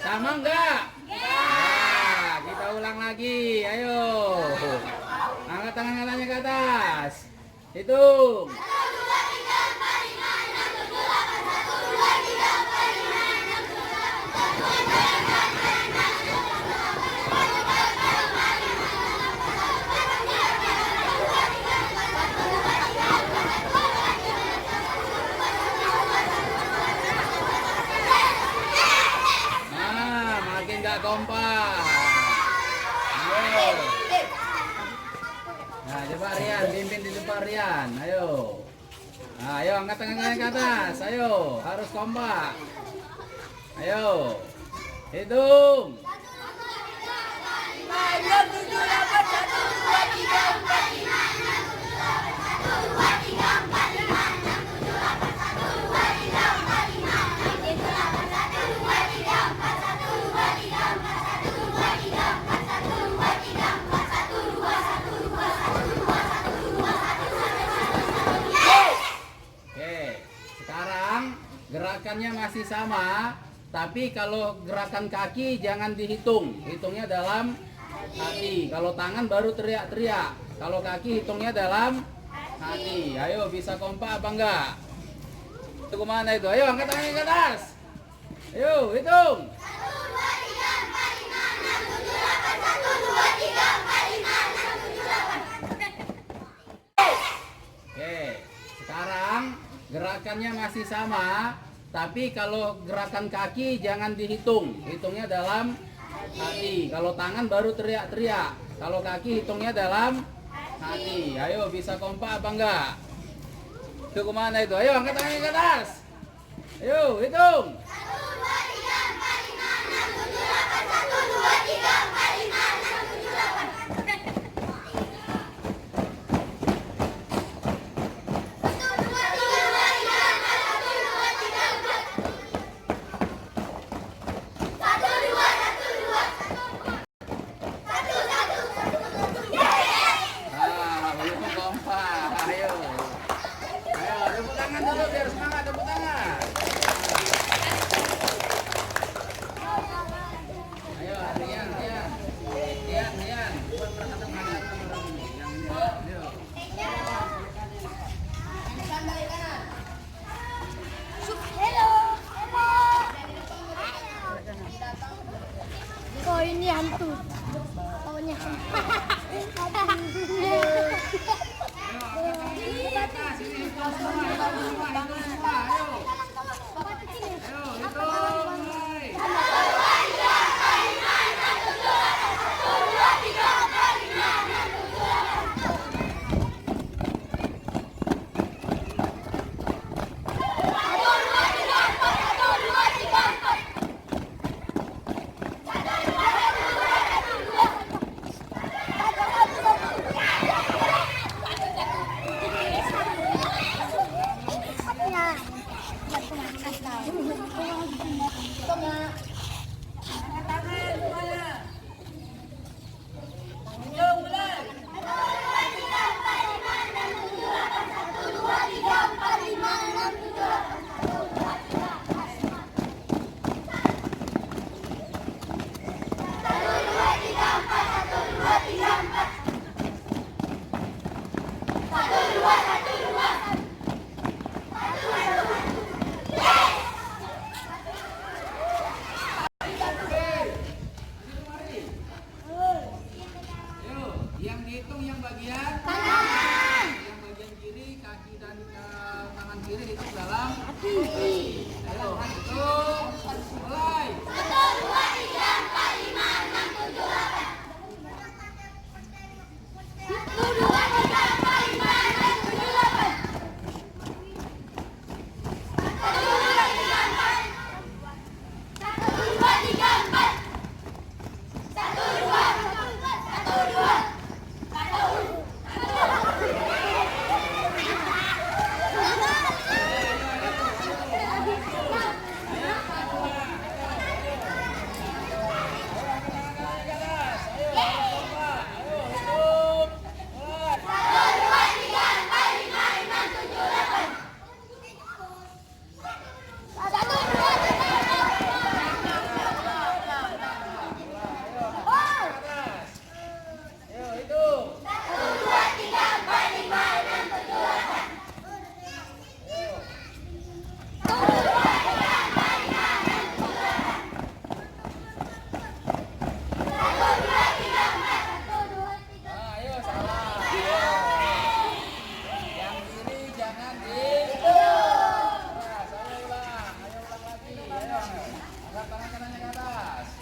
Sama enggak? Nah, kita ulang lagi. Ayo. Angkat tangan-tangannya ke atas. Hitung. Nah, makin gak kompak. Ayo. Nah, coba Rian, pimpin di depan Rian. Ayo. Nah, ayo angkat tangan-tangannya ke atas. Ayo, harus kompak. Ayo. Hitung. Oke, sekarang gerakannya masih sama, tapi kalau gerakan kaki jangan dihitung. Hitungnya dalam hati. Kalau tangan baru teriak-teriak. Kalau kaki hitungnya dalam hati. Ayo, bisa kompak apa enggak? Itu kemana itu? Ayo, angkat tangannya ke atas. Ayo, hitung. Oke, sekarang gerakannya masih sama, tapi kalau gerakan kaki jangan dihitung. Hitungnya dalam hati. Kalau tangan baru teriak-teriak. Kalau kaki hitungnya dalam hati. Ayo, bisa kompak apa enggak? Itu kemana itu? Ayo, angkat tangannya ke atas. Ayo, hitung. Nah, belum kompak. Ayo. Ayo, tepuk tangan dulu biar semangat, tepuk tangan. Angkat tangan kanannya ke atas.